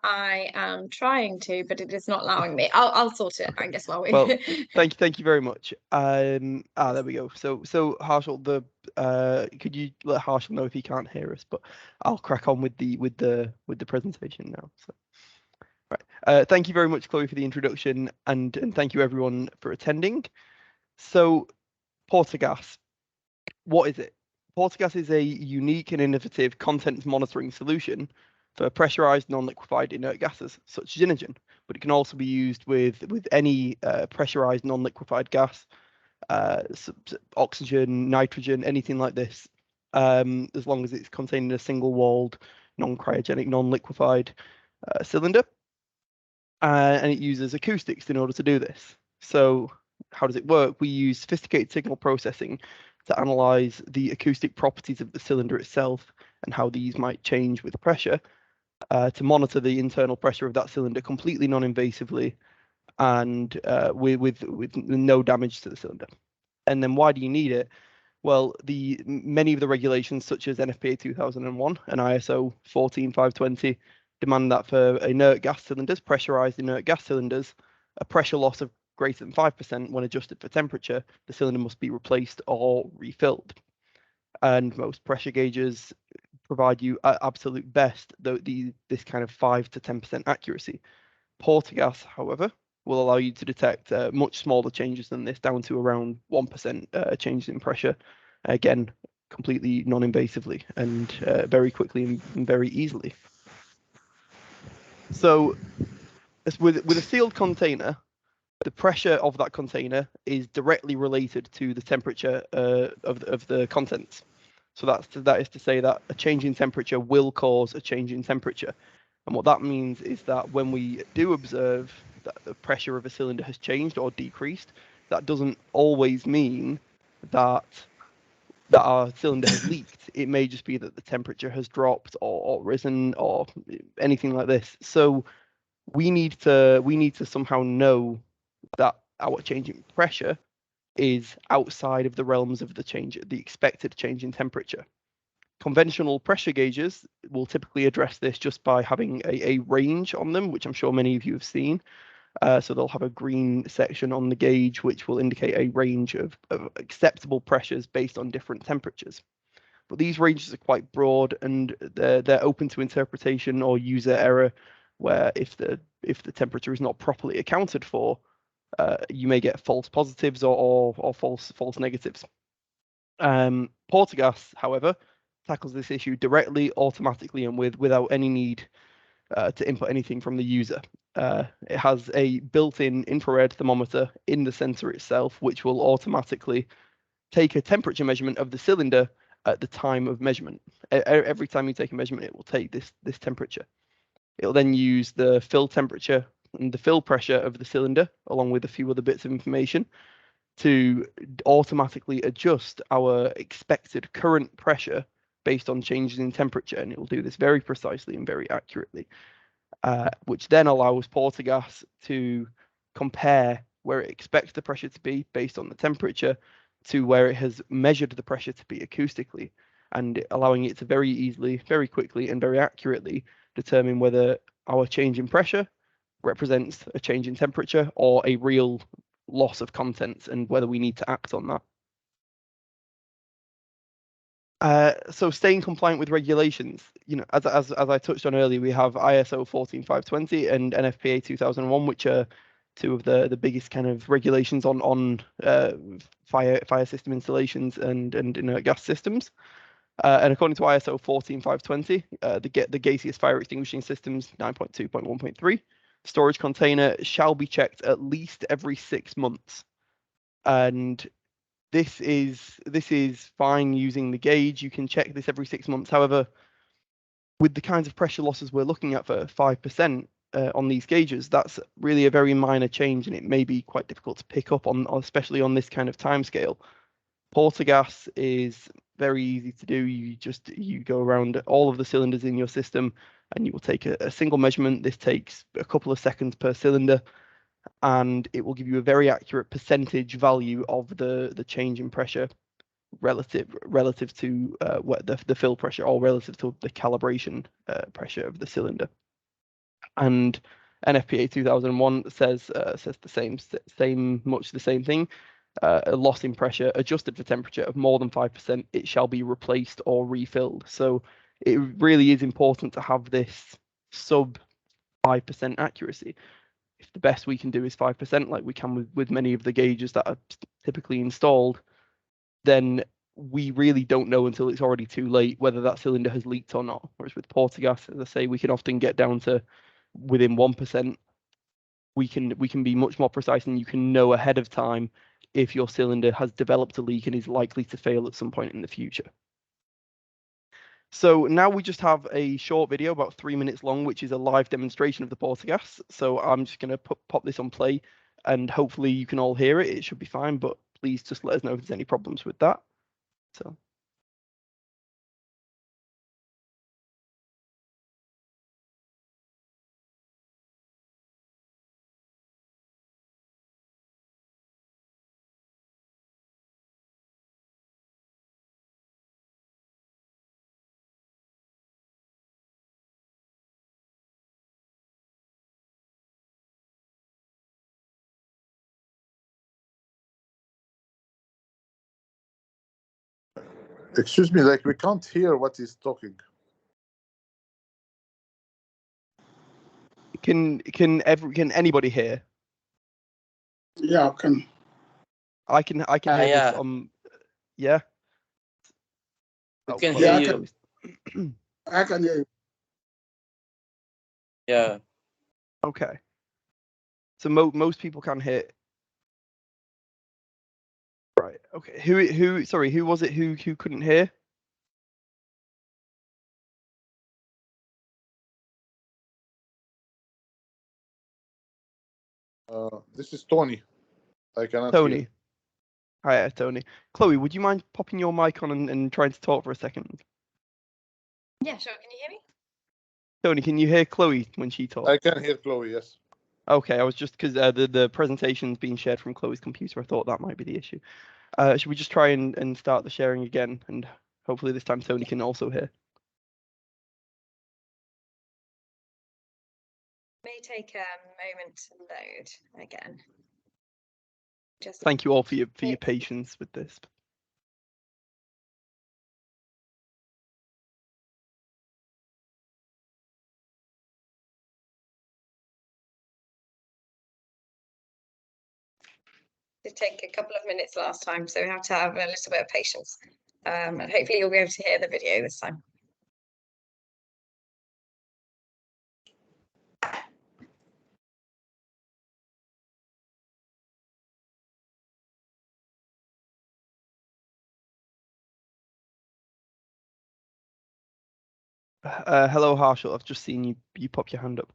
I am trying to, but it is not allowing me. I'll sort it, I guess, while we. Well, thank you very much. There we go. So Harshal, could you let Harshal know if he can't hear us? But I'll crack on with the presentation now. So, right. Thank you very much, Chloe, for the introduction, and thank you everyone for attending. So, Portagas, what is it? Portagas is a unique and innovative content monitoring solution for pressurized non-liquefied inert gases, such as Inergen, but it can also be used with any pressurized non-liquefied gas, oxygen, nitrogen, anything like this, as long as it's contained in a single-walled, non-cryogenic, non-liquefied cylinder. And it uses acoustics in order to do this. So how does it work? We use sophisticated signal processing to analyze the acoustic properties of the cylinder itself and how these might change with pressure, to monitor the internal pressure of that cylinder completely non-invasively and with no damage to the cylinder. And then why do you need it? Well, many of the regulations, such as NFPA 2001 and ISO 14520, demand that for inert gas cylinders, pressurized inert gas cylinders, a pressure loss of greater than 5% when adjusted for temperature, the cylinder must be replaced or refilled. And most pressure gauges provide you at absolute best this kind of 5 to 10% accuracy. Portagas, however, will allow you to detect much smaller changes than this, down to around 1% changes in pressure. Again, completely non-invasively and very quickly and very easily. So with a sealed container, the pressure of that container is directly related to the temperature of the contents. So that is to say that a change in temperature will cause a change in temperature. And what that means is that when we do observe that the pressure of a cylinder has changed or decreased, that doesn't always mean that our cylinder has leaked. It may just be that the temperature has dropped or risen or anything like this. So we need to somehow know that our change in pressure is outside of the realms of the expected change in temperature. Conventional pressure gauges will typically address this just by having a range on them, which I'm sure many of you have seen. So they'll have a green section on the gauge, which will indicate a range of acceptable pressures based on different temperatures. But these ranges are quite broad, and they're open to interpretation or user error, where if the temperature is not properly accounted for, you may get false positives or false negatives. Portagas, however, tackles this issue directly, automatically, and without any need to input anything from the user. It has a built-in infrared thermometer in the sensor itself, which will automatically take a temperature measurement of the cylinder at the time of measurement. Every time you take a measurement, it will take this temperature. It'll then use the fill temperature and the fill pressure of the cylinder, along with a few other bits of information, to automatically adjust our expected current pressure based on changes in temperature. And it will do this very precisely and very accurately, which then allows Portagas to compare where it expects the pressure to be based on the temperature to where it has measured the pressure to be acoustically, and allowing it to very easily, very quickly, and very accurately determine whether our change in pressure represents a change in temperature or a real loss of contents, and whether we need to act on that. So staying compliant with regulations, as I touched on earlier, we have ISO 14520 and NFPA 2001, which are two of the biggest kind of regulations on fire system installations and inert gas systems. And according to ISO 14520, the gaseous fire extinguishing systems 9.2.1.3, storage container shall be checked at least every 6 months. And this is fine using the gauge. You can check this every 6 months. However, with the kinds of pressure losses we're looking at for 5% on these gauges, that's really a very minor change, and it may be quite difficult to pick up on, especially on this kind of timescale. Portagas is very easy to do. You go around all of the cylinders in your system, and you will take a single measurement. This takes a couple of seconds per cylinder, and it will give you a very accurate percentage value of the change in pressure relative to what the fill pressure, or relative to the calibration pressure of the cylinder. And NFPA 2001 says much the same thing. A loss in pressure adjusted for temperature of more than 5%, it shall be replaced or refilled. So it really is important to have this sub 5% accuracy. If the best we can do is 5%, like we can with many of the gauges that are typically installed, then we really don't know until it's already too late whether that cylinder has leaked or not. Whereas with Portagas, as I say, we can often get down to within 1%. We can be much more precise, and you can know ahead of time if your cylinder has developed a leak and is likely to fail at some point in the future. So now we just have a short video, about 3 minutes long, which is a live demonstration of the Portagas. So I'm just going to pop this on play, and hopefully you can all hear it. It should be fine, but please just let us know if there's any problems with that. So. Excuse me, like we can't hear what he's talking. Can anybody hear? Yeah, I can hear yeah. this. Yeah. We can Chloe, hear yeah, you. I can hear you. Yeah. Okay. So most people can hear. Right. Okay. Who? Sorry. Who was it? Who couldn't hear? This is Tony. I cannot Tony. hear. Hi, Tony. Chloe, would you mind popping your mic on and trying to talk for a second? Yeah, sure. Can you hear me? Tony, can you hear Chloe when she talks? I can hear Chloe, yes. Okay, I was just because the presentation's being shared from Chloe's computer. I thought that might be the issue. Should we just try and start the sharing again, and hopefully this time Tony can also hear. May take a moment to load again. Just Thank you all for your patience with this. It did take a couple of minutes last time, so we have to have a little bit of patience. And hopefully you'll be able to hear the video this time. Hello, Harshal. I've just seen you pop your hand up.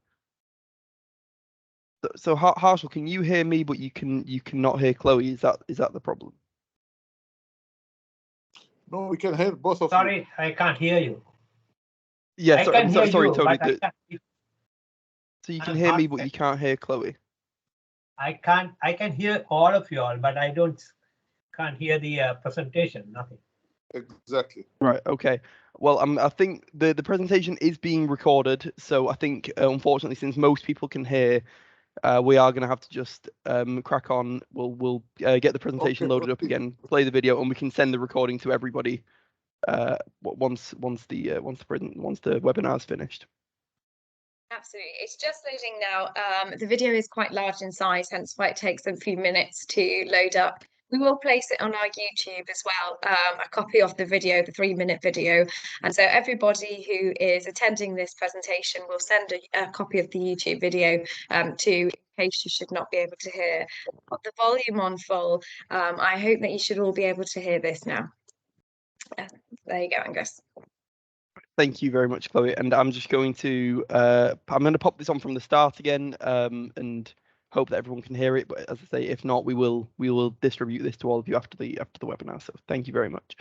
So Harshal, can you hear me, but you cannot hear Chloe? Is that the problem? No, we can hear both of you. Sorry, I can't hear you. Yeah, I sorry, can hear sorry, you, Tony. but I can't, So you can I'm hear me, not- but you can't hear Chloe. I can hear all of you all, but I can't hear the presentation, nothing. Exactly. Right. Okay. Well, I think the presentation is being recorded, so I think unfortunately, since most people can hear, we are going to have to just crack on. We'll get the presentation loaded up again, play the video, and we can send the recording to everybody once the webinar's finished. Absolutely. It's just loading now. The video is quite large in size, hence why it takes a few minutes to load up. We will place it on our YouTube as well, a copy of the video, the 3-minute video. And so everybody who is attending this presentation will send a copy of the YouTube video in case you should not be able to hear. Put the volume on full. I hope that you should all be able to hear this now. There you go, Angus. Thank you very much, Chloe. And I'm just going to pop this on from the start again, and hope that everyone can hear it. But as I say, if not, we will distribute this to all of you after the webinar. So thank you very much.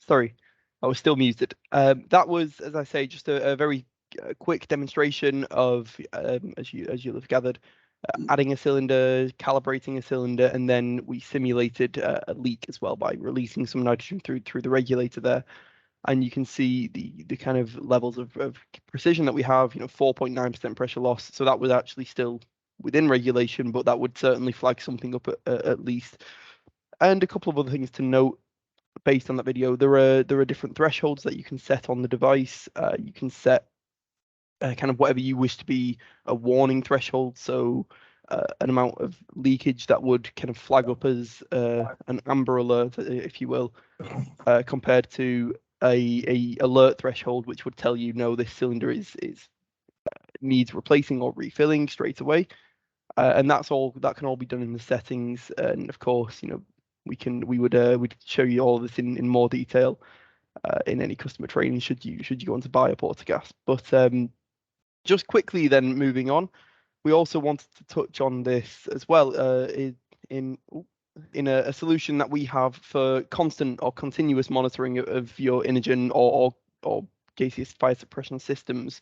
Sorry, I was still muted. That was, as I say, just a very quick demonstration of, as you'll have gathered, adding a cylinder, calibrating a cylinder, and then we simulated a leak as well by releasing some nitrogen through the regulator there. And you can see the kind of levels of precision that we have, 4.9% pressure loss. So that was actually still within regulation, but that would certainly flag something up at least. And a couple of other things to note based on that video. There are different thresholds that you can set on the device. You can set kind of whatever you wish to be a warning threshold. So an amount of leakage that would kind of flag up as an amber alert, if you will, compared to a alert threshold, which would tell you, no, this cylinder needs replacing or refilling straight away. And that can all be done in the settings. And of course, we'd show you all this in more detail in any customer training should you want to buy a Portagas. But just quickly then moving on, we also wanted to touch on this as well in a solution that we have for constant or continuous monitoring of your Inergen or gaseous fire suppression systems,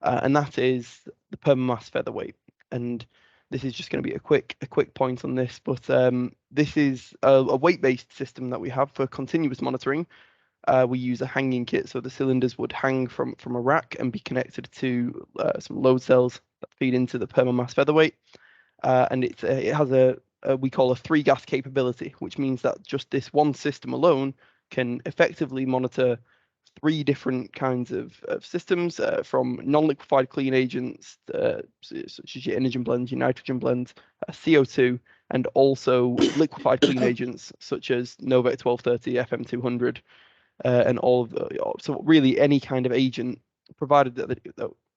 and that is the permamass featherweight. And this is just going to be a quick point on this, but this is a weight-based system that we have for continuous monitoring. We use a hanging kit, so the cylinders would hang from a rack and be connected to some load cells that feed into the permamass featherweight, and it has a we call a 3-gas capability, which means that just this one system alone can effectively monitor 3 different kinds of systems, from non-liquefied clean agents, such as your Inergen blends, your nitrogen blends, CO2, and also liquefied clean agents, such as Novec 1230, FM200, and all of the, so really any kind of agent, provided that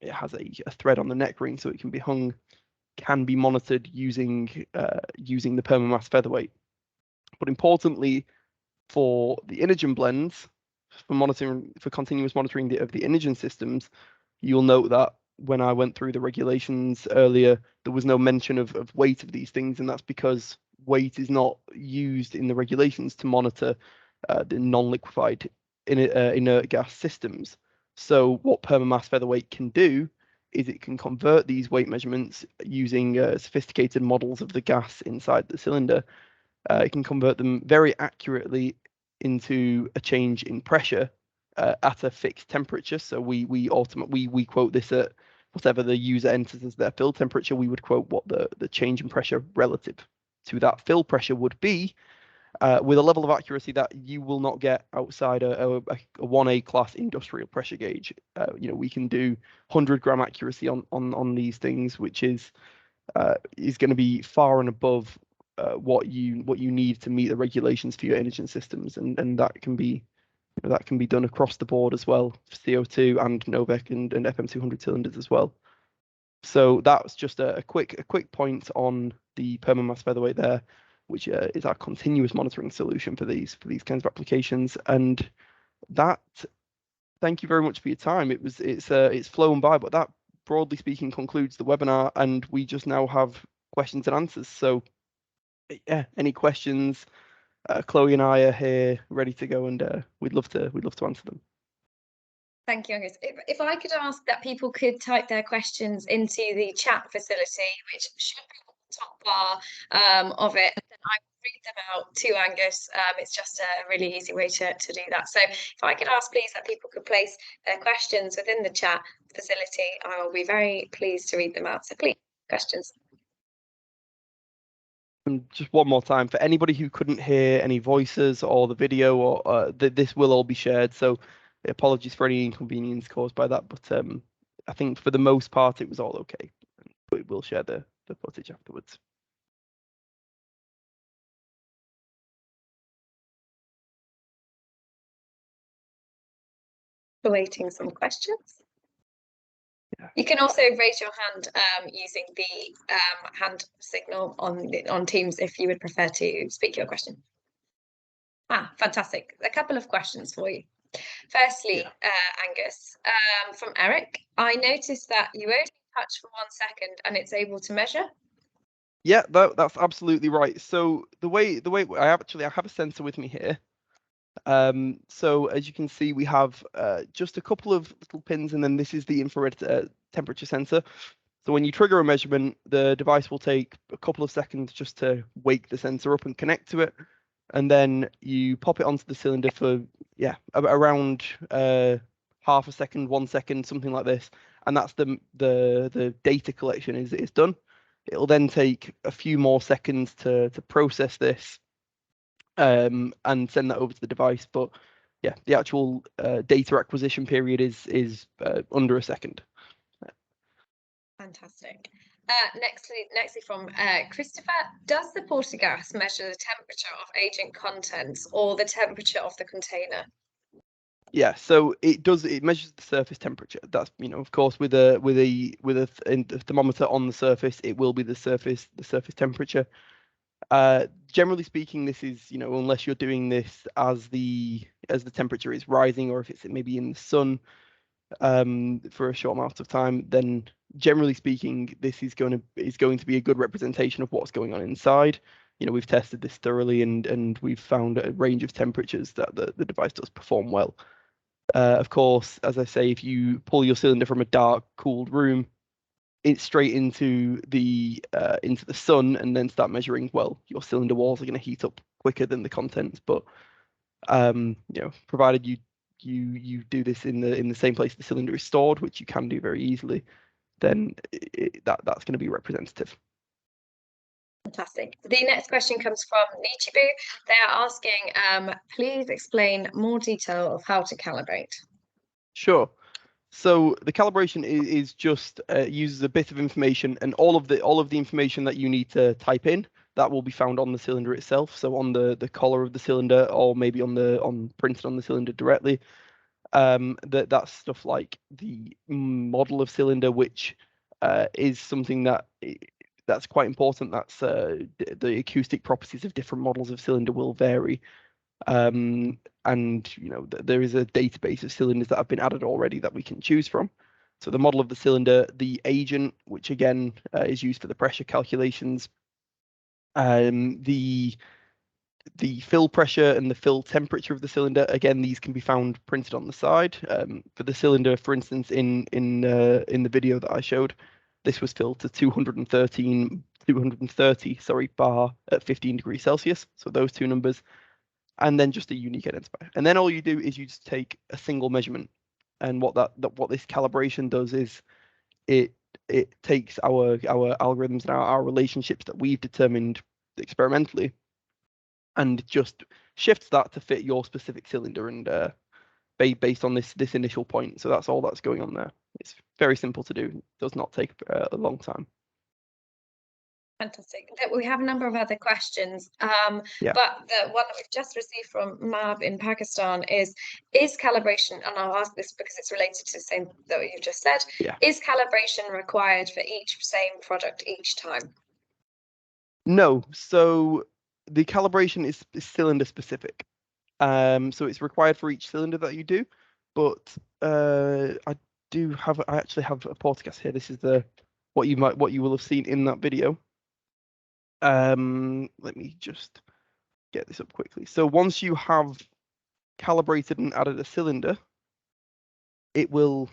it has a thread on the neck ring so it can be hung, can be monitored using the permamass featherweight. But importantly, for the Inergen blends, for continuous monitoring of the Inergen systems, you'll note that when I went through the regulations earlier, there was no mention of weight of these things, and that's because weight is not used in the regulations to monitor the non-liquefied inert gas systems. So what permamass featherweight can do is it can convert these weight measurements using sophisticated models of the gas inside the cylinder. It can convert them very accurately into a change in pressure at a fixed temperature. So we quote this at whatever the user enters as their fill temperature. We would quote what the change in pressure relative to that fill pressure would be, with a level of accuracy that you will not get outside a 1A class industrial pressure gauge. We can do 100-gram accuracy on these things, which is going to be far and above what you need to meet the regulations for your Inergen systems, and that can be done across the board as well for CO2 and Novec and FM200 cylinders as well. So that's just a quick point on the permamass featherweight there, which is our continuous monitoring solution for these kinds of applications. And that, thank you very much for your time. It's flown by, but that, broadly speaking, concludes the webinar, and we just now have questions and answers. So yeah, any questions? Chloe and I are here ready to go, and we'd love to answer them. Thank you, Angus. If I could ask that people could type their questions into the chat facility, which should be on the top bar of it, and then I will read them out to Angus. It's just a really easy way to do that. So if I could ask, please, that people could place their questions within the chat facility, I will be very pleased to read them out. So please, questions. And just one more time, for anybody who couldn't hear any voices or the video, or this will all be shared, so apologies for any inconvenience caused by that, but I think for the most part it was all okay. But we'll share the footage afterwards. Awaiting some questions. Yeah. You can also raise your hand using the hand signal on Teams if you would prefer to speak your question. Fantastic. A couple of questions for you. Firstly, Angus, from Eric, I noticed that you only touch for 1 second and it's able to measure. Yeah, that's absolutely right. So the way I have a sensor with me here, So as you can see, we have just a couple of little pins, and then this is the infrared temperature sensor. So when you trigger a measurement, the device will take a couple of seconds just to wake the sensor up and connect to it. And then you pop it onto the cylinder for, around half a second, 1 second, something like this. And that's the data collection is done. It'll then take a few more seconds to process this and send that over to the device. But yeah, the actual data acquisition period is under a second. Fantastic. Nextly from Christopher, does the Portagas measure the temperature of agent contents or the temperature of the container? Yeah, so it does. It measures the surface temperature. That's, of course, with a thermometer on the surface, it will be the surface temperature. Generally speaking, this is, unless you're doing this as the temperature is rising, or if it's maybe in the sun for a short amount of time, then generally speaking, this is going to be a good representation of what's going on inside. We've tested this thoroughly, and we've found a range of temperatures that the device does perform well. Of course, as I say, if you pull your cylinder from a dark, cooled room, it's straight into the sun, and then start measuring, well, your cylinder walls are going to heat up quicker than the contents. But provided you do this in the same place the cylinder is stored, which you can do very easily, then that's going to be representative. Fantastic. The next question comes from Nichibu. They are asking, please explain more detail of how to calibrate. Sure. So the calibration is just uses a bit of information, and all of the information that you need to type in, that will be found on the cylinder itself. So on the collar of the cylinder, or maybe printed on the cylinder directly. That's stuff like the model of cylinder, which is something that's quite important. That's the acoustic properties of different models of cylinder will vary. And there is a database of cylinders that have been added already that we can choose from. So the model of the cylinder, the agent, which again is used for the pressure calculations, the fill pressure and the fill temperature of the cylinder. Again, these can be found printed on the side. For the cylinder, for instance, in the video that I showed, this was filled to 230 bar at 15 degrees Celsius. So those two numbers, and then just a unique identifier. And then all you do is you just take a single measurement. And what this calibration does is it takes our algorithms and our relationships that we've determined experimentally, and just shifts that to fit your specific cylinder, and based on this initial point. So that's all that's going on there. It's very simple to do. It does not take a long time. Fantastic. We have a number of other questions, but the one that we've just received from Mab in Pakistan is calibration, and I'll ask this because it's related to the same that you've just said. Yeah. Is calibration required for each same product each time? No. So the calibration is cylinder specific. So it's required for each cylinder that you do, but I actually have a Portagas here. This is what you will have seen in that video. Let me just get this up quickly. So once you have calibrated and added a cylinder, it will,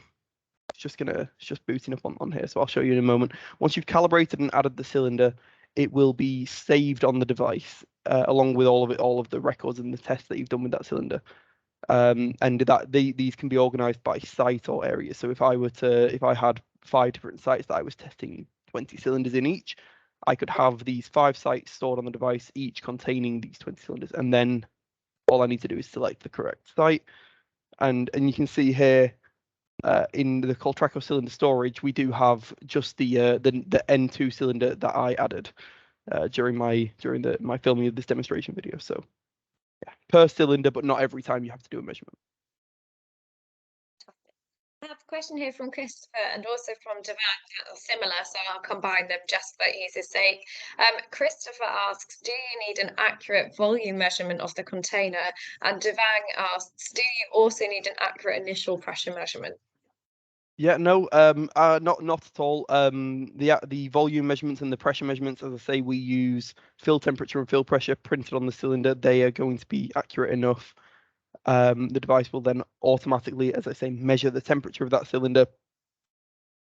it's just booting up on here. So I'll show you in a moment. Once you've calibrated and added the cylinder, it will be saved on the device along with all of the records and the tests that you've done with that cylinder. And these can be organized by site or area. So if I had 5 different sites that I was testing 20 cylinders in each, I could have these 5 sites stored on the device, each containing these 20 cylinders, and then all I need to do is select the correct site. And you can see here in the Coltraco cylinder storage, we do have just the N2 cylinder that I added during my filming of this demonstration video. So yeah, per cylinder, but not every time you have to do a measurement. I have a question here from Christopher and also from Devang, similar, so I'll combine them just for easy's sake. Christopher asks, do you need an accurate volume measurement of the container? And Devang asks, do you also need an accurate initial pressure measurement? Yeah, no, not at all. The volume measurements and the pressure measurements, as I say, we use fill temperature and fill pressure printed on the cylinder. They are going to be accurate enough. The device will then automatically, as I say, measure the temperature of that cylinder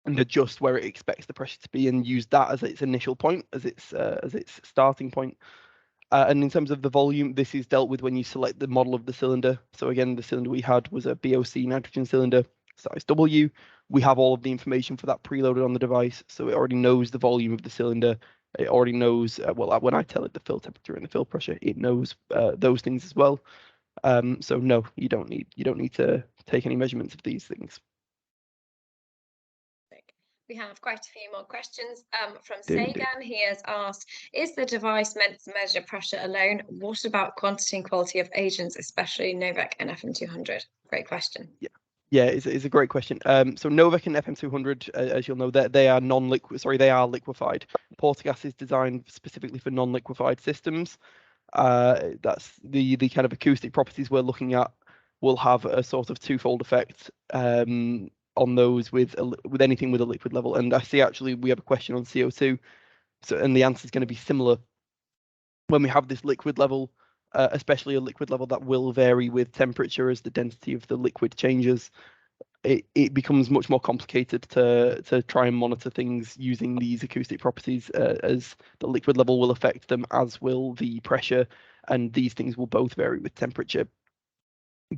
and adjust where it expects the pressure to be, and use that as its initial point, as its starting point. And in terms of the volume, this is dealt with when you select the model of the cylinder. So again, the cylinder we had was a BOC nitrogen cylinder, size W. We have all of the information for that preloaded on the device, so it already knows the volume of the cylinder. It already knows, well, when I tell it the fill temperature and the fill pressure, it knows those things as well. So no, you don't need to take any measurements of these things. We have quite a few more questions from Indeed. Sagan. He has asked, is the device meant to measure pressure alone? What about quantity and quality of agents, especially Novec and FM200? Great question. Yeah, it's a great question. So Novec and FM200, as you'll know, they are non-liquid. Sorry, they are liquefied. Portagas is designed specifically for non-liquefied systems. That's the kind of acoustic properties we're looking at will have a sort of twofold effect on those with anything with a liquid level. And I see actually we have a question on CO2, so and the answer is going to be similar when we have this liquid level, especially a liquid level that will vary with temperature as the density of the liquid changes. It becomes much more complicated to try and monitor things using these acoustic properties, as the liquid level will affect them, as will the pressure, and these things will both vary with temperature.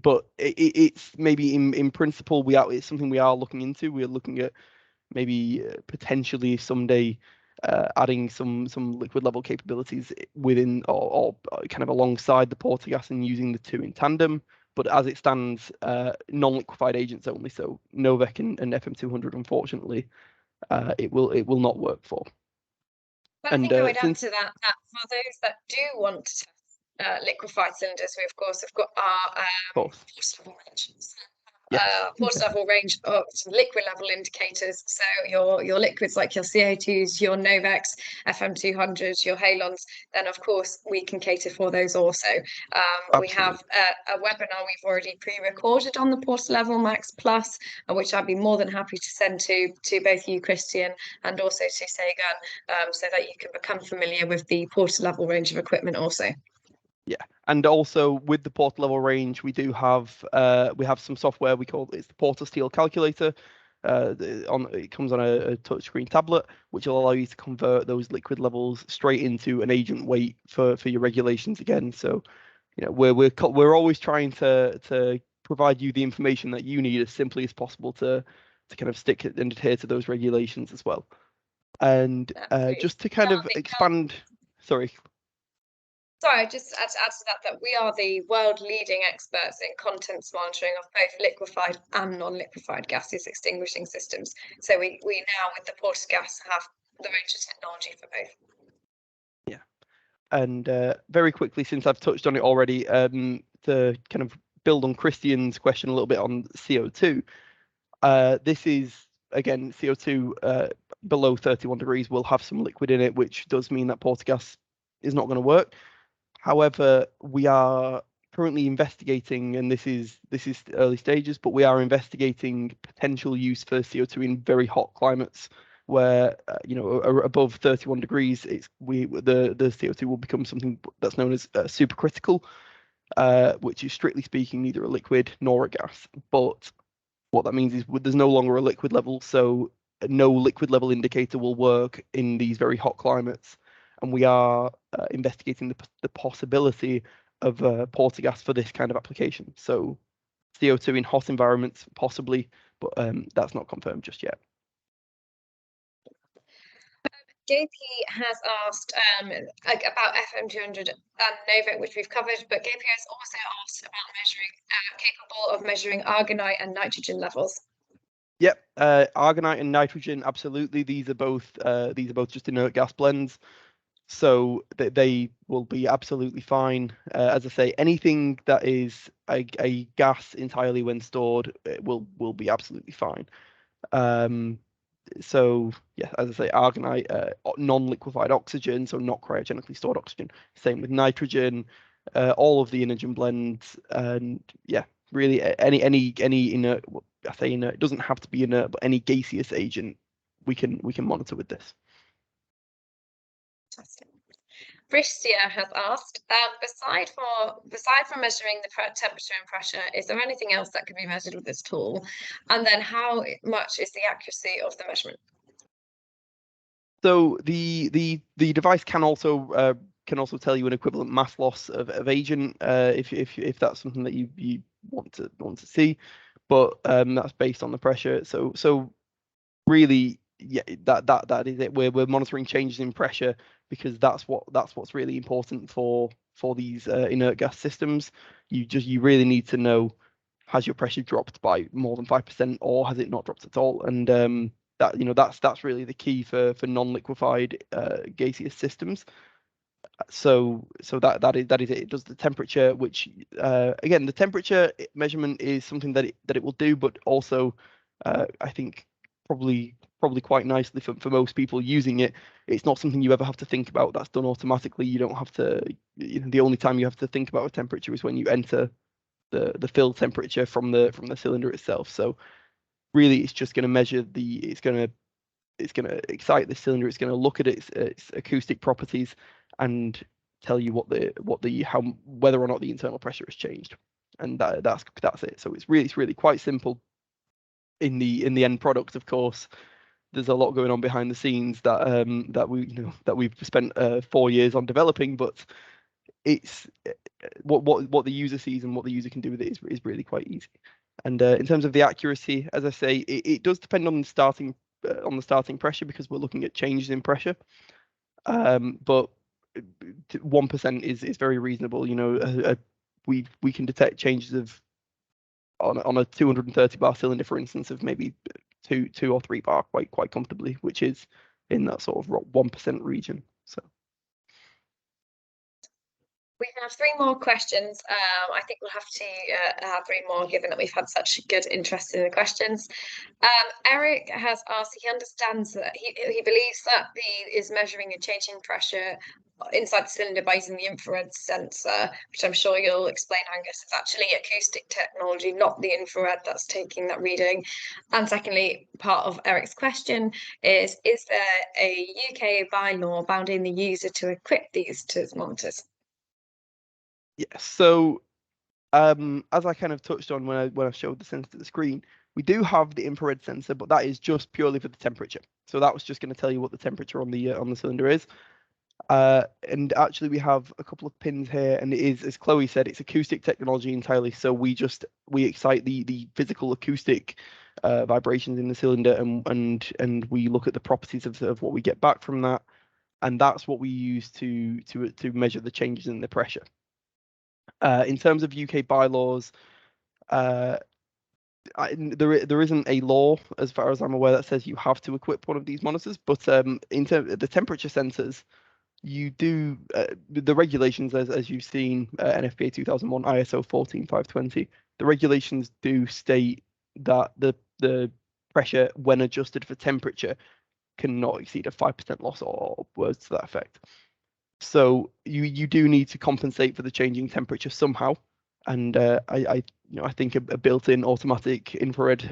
But it's maybe in principle it's something we are looking into. We're looking at maybe potentially someday adding some liquid level capabilities within or kind of alongside the Portagas and using the two in tandem. But as it stands, non-liquefied agents only. So Novec and FM200, unfortunately, it will not work for. But I think I would add to that for those that do want to test liquefied cylinders, we of course have got our portable range. Portable range of liquid level indicators. So your liquids like your CO2s, your Novecs, FM200s, your Halons, then of course we can cater for those also. We have a webinar we've already pre-recorded on the Porta Level Max Plus, which I'd be more than happy to send to both you, Christian, and also to Sagan, so that you can become familiar with the Porta Level range of equipment also. Yeah, and also with the Porta level range, we do have some software we call the Porta Steel Calculator. It comes on a touchscreen tablet, which will allow you to convert those liquid levels straight into an agent weight for your regulations again. So, you know, we're always trying to provide you the information that you need as simply as possible to kind of stick and adhere to those regulations as well. And just to kind of expand, sorry. Sorry, just add to that we are the world leading experts in contents monitoring of both liquefied and non-liquefied gaseous extinguishing systems. So we now with the Portagas have the range of technology for both. Yeah. And very quickly, since I've touched on it already, to kind of build on Christian's question a little bit on CO2, this is, again, CO2 below 31 degrees will have some liquid in it, which does mean that Portagas is not going to work. However, we are currently investigating, and this is early stages, but we are investigating potential use for CO2 in very hot climates where above 31 degrees, the CO2 will become something that's known as supercritical, which is strictly speaking neither a liquid nor a gas. But what that means is there's no longer a liquid level, so no liquid level indicator will work in these very hot climates. And we are investigating the possibility of Portagas for this kind of application. So CO2 in hot environments, possibly, but that's not confirmed just yet. JP has asked about FM200 and Novec, which we've covered, but JP has also asked about capable of measuring argonite and nitrogen levels. Yep, argonite and nitrogen, absolutely. These are both just inert gas blends. So they will be absolutely fine. As I say, anything that is a gas entirely when stored will be absolutely fine. So yeah, as I say, argonite, non-liquefied oxygen, so not cryogenically stored oxygen. Same with nitrogen, all of the Inergen blends, and yeah, really any inert. I say inert, it doesn't have to be inert, but any gaseous agent we can monitor with this. Fantastic. Bristia has asked, beside from measuring the temperature and pressure, is there anything else that can be measured with this tool? And then how much is the accuracy of the measurement? So the device can also tell you an equivalent mass loss of agent if that's something that you want to see, but that's based on the pressure. So really, yeah, that is it. We're monitoring changes in pressure because that's what's really important for these inert gas systems. You really need to know, has your pressure dropped by more than 5% or has it not dropped at all? And that's really the key for non-liquefied gaseous systems. So that is it. It does the temperature, which again, the temperature measurement is something that it will do, but also I think probably quite nicely for most people using it. It's not something you ever have to think about. That's done automatically. You don't have to. The only time you have to think about a temperature is when you enter the fill temperature from the cylinder itself. So really, it's just going to measure it's going to excite the cylinder. It's going to look at its acoustic properties and tell you whether or not the internal pressure has changed, and that's it. So it's really quite simple. In the end product, of course, there's a lot going on behind the scenes that we've spent 4 years on developing, but it's what the user sees and what the user can do with it is really quite easy. And in terms of the accuracy, as I say, it does depend on the starting pressure because we're looking at changes in pressure. But 1% is very reasonable. We can detect changes of on a 230 bar cylinder, for instance, of maybe 2 or 3 bar quite comfortably, which is in that sort of 1% region. So. We have 3 more questions. I think we'll have to have 3 more, given that we've had such good interest in the questions. Eric has asked, he understands that he believes that is measuring a change in pressure inside the cylinder by using the infrared sensor, which I'm sure you'll explain, Angus. It's actually acoustic technology, not the infrared, that's taking that reading. And secondly, part of Eric's question is there a UK bylaw bounding the user to equip these monitors? Yes. So as I kind of touched on when I showed the sensor to the screen, we do have the infrared sensor, but that is just purely for the temperature. So that was just going to tell you what the temperature on the cylinder is. And actually we have a couple of pins here, and it is, as Chloe said, it's acoustic technology entirely. So we excite the physical acoustic vibrations in the cylinder, and we look at the properties of what we get back from that, and that's what we use to measure the changes in the pressure. In terms of UK bylaws, there isn't a law, as far as I'm aware, that says you have to equip one of these monitors. But in terms of the temperature sensors, you do the regulations, as you've seen, NFPA 2001, ISO 14520. The regulations do state that the pressure, when adjusted for temperature, cannot exceed a 5% loss or words to that effect. So you do need to compensate for the changing temperature somehow, and I think a built-in automatic infrared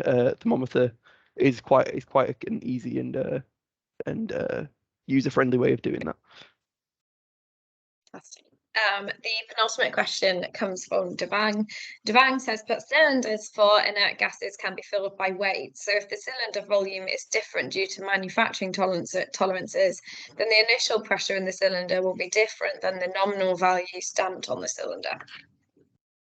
thermometer is quite an easy and user-friendly way of doing that. Fantastic. The penultimate question comes from Devang. Devang says, but cylinders for inert gases can be filled by weight. So if the cylinder volume is different due to manufacturing tolerances, then the initial pressure in the cylinder will be different than the nominal value stamped on the cylinder.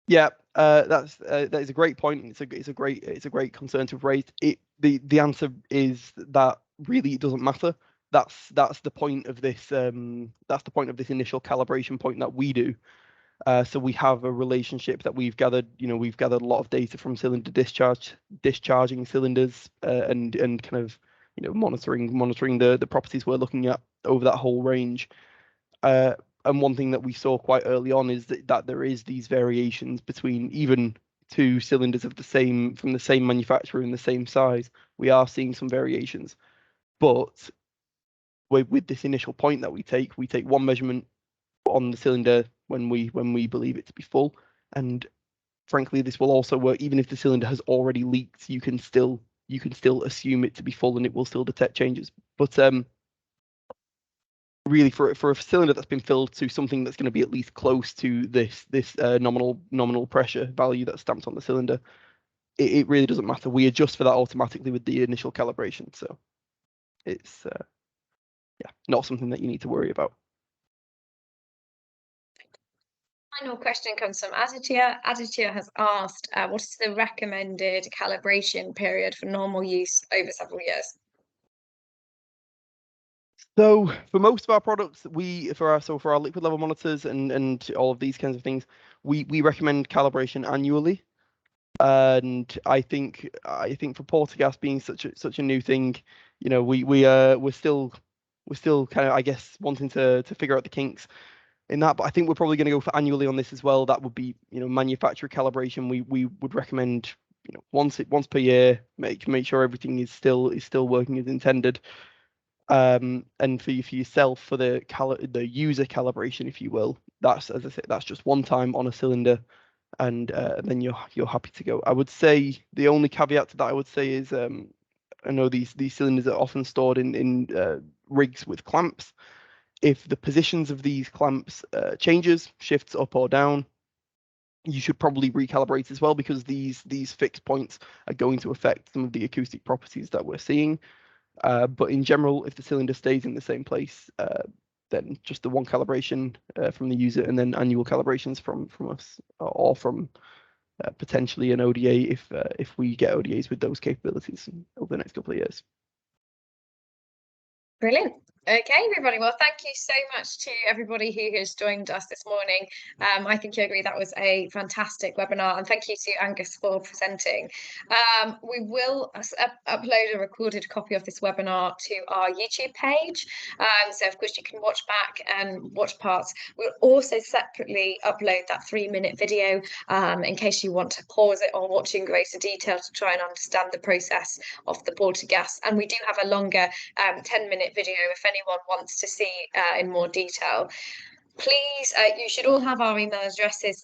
Yeah, that is a great point. It's a great concern to have raised. The answer is that really it doesn't matter. That's the point of this. That's the point of this initial calibration point that we do. So we have a relationship that we've gathered. We've gathered a lot of data from cylinder discharging cylinders, and kind of monitoring the properties we're looking at over that whole range. And one thing that we saw quite early on is that there is these variations between even 2 cylinders from the same manufacturer in the same size. We are seeing some variations, but with this initial point that we take one measurement on the cylinder when we believe it to be full, and frankly this will also work even if the cylinder has already leaked. You can still assume it to be full and it will still detect changes. But really for a cylinder that's been filled to something that's going to be at least close to this nominal pressure value that's stamped on the cylinder, it really doesn't matter. We adjust for that automatically with the initial calibration, so it's yeah, not something that you need to worry about. Final question comes from Aditya. Aditya has asked, what is the recommended calibration period for normal use over several years? So for most of our products, for our liquid level monitors and all of these kinds of things, we recommend calibration annually. And I think for Portagas being such a new thing, you know, we're still kind of, I guess, wanting to figure out the kinks in that. But I think we're probably going to go for annually on this as well. That would be, you know, manufacturer calibration. We would recommend, you know, once per year, make sure everything is still working as intended. And for yourself, for the user calibration, if you will, that's, as I said, that's just one time on a cylinder, and then you're happy to go. I would say the only caveat to that I would say is I know these cylinders are often stored in rigs with clamps. If the positions of these clamps shifts up or down, you should probably recalibrate as well, because these fixed points are going to affect some of the acoustic properties that we're seeing. But in general, if the cylinder stays in the same place, then just the one calibration from the user, and then annual calibrations from us, or from potentially an ODA if we get ODAs with those capabilities over the next couple of years. Brilliant. Okay, everybody. Well, thank you so much to everybody who has joined us this morning. I think you agree that was a fantastic webinar, and thank you to Angus for presenting. We will upload a recorded copy of this webinar to our YouTube page. So of course you can watch back and watch parts. We'll also separately upload that 3-minute video in case you want to pause it or watch in greater detail to try and understand the process of the Portagas. And we do have a longer 10-minute video if anyone wants to see in more detail. Please, you should all have our email addresses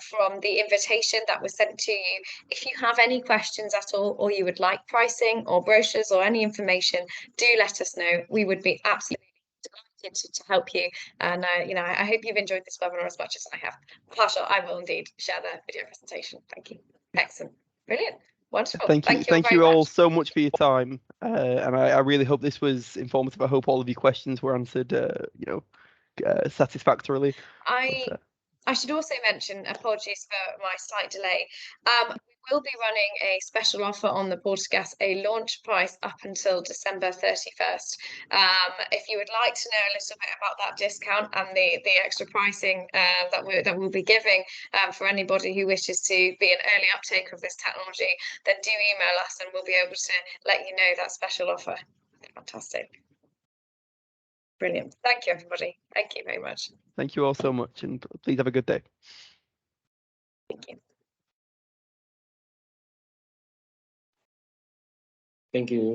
from the invitation that was sent to you. If you have any questions at all, or you would like pricing or brochures or any information, do let us know. We would be absolutely delighted to help you. And you know, I hope you've enjoyed this webinar as much as I have. Harshal, I will indeed share the video presentation. Thank you. Excellent. Brilliant. Wonderful. Thank you all so much for your time, and I really hope this was informative. I hope all of your questions were answered, you know, satisfactorily. I should also mention, apologies for my slight delay, we will be running a special offer on the Portagas, a launch price up until December 31st. If you would like to know a little bit about that discount and the extra pricing that we'll be giving for anybody who wishes to be an early uptake of this technology, then do email us and we'll be able to let you know that special offer. Fantastic. Brilliant. Thank you, everybody. Thank you very much. Thank you all so much, and please have a good day. Thank you. Thank you.